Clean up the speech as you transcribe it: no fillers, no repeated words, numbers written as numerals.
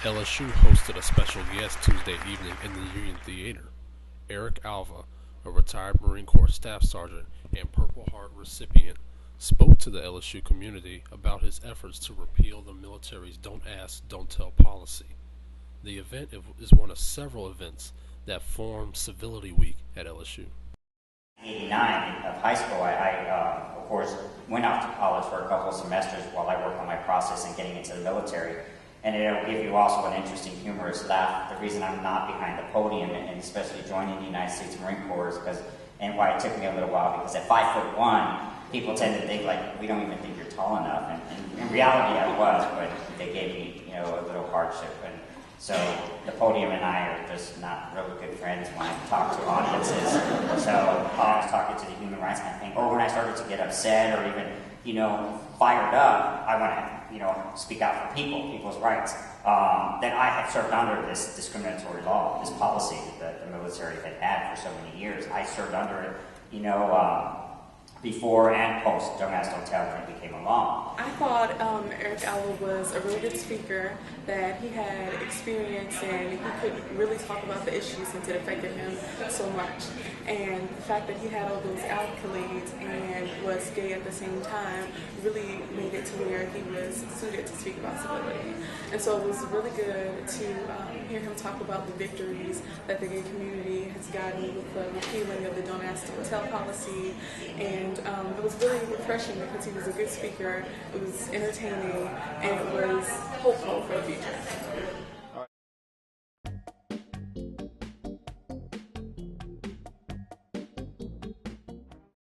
LSU hosted a special guest Tuesday evening in the Union Theater. Eric Alva, a retired Marine Corps Staff Sergeant and Purple Heart recipient, spoke to the LSU community about his efforts to repeal the military's Don't Ask, Don't Tell policy. The event is one of several events that form Civility Week at LSU. 89 of high school, of course, went off to college for a couple of semesters while I worked on my process and getting into the military. And it'll give you also an interesting, humorous laugh. The reason I'm not behind the podium, and especially joining the United States Marine Corps, is because, and why it took me a little while, because at 5'1", people tend to think like, we don't even think you're tall enough. And in reality, I was, but they gave me, a little hardship. And so the podium and I are just not really good friends when I talk to audiences. So I was talking to the Human Rights Campaign, or when I started to get upset or even, fired up, I want to, speak out for people's rights. Then I had served under this discriminatory law, this policy that the military had for so many years. I served under it, before and post Don't Ask, Don't Tell when it became a law. I thought Eric Alva was a really good speaker, that he had experience and he could really talk about the issues since it affected him so much. And the fact that he had all those accolades and was gay at the same time really made it to where he was suited to speak about civility. And so it was really good to hear him talk about the victories that the gay community has gotten with the repealing of the Don't Ask, Don't Tell policy. And it was really refreshing because he was a good speaker, it was entertaining, and it was hopeful for the future.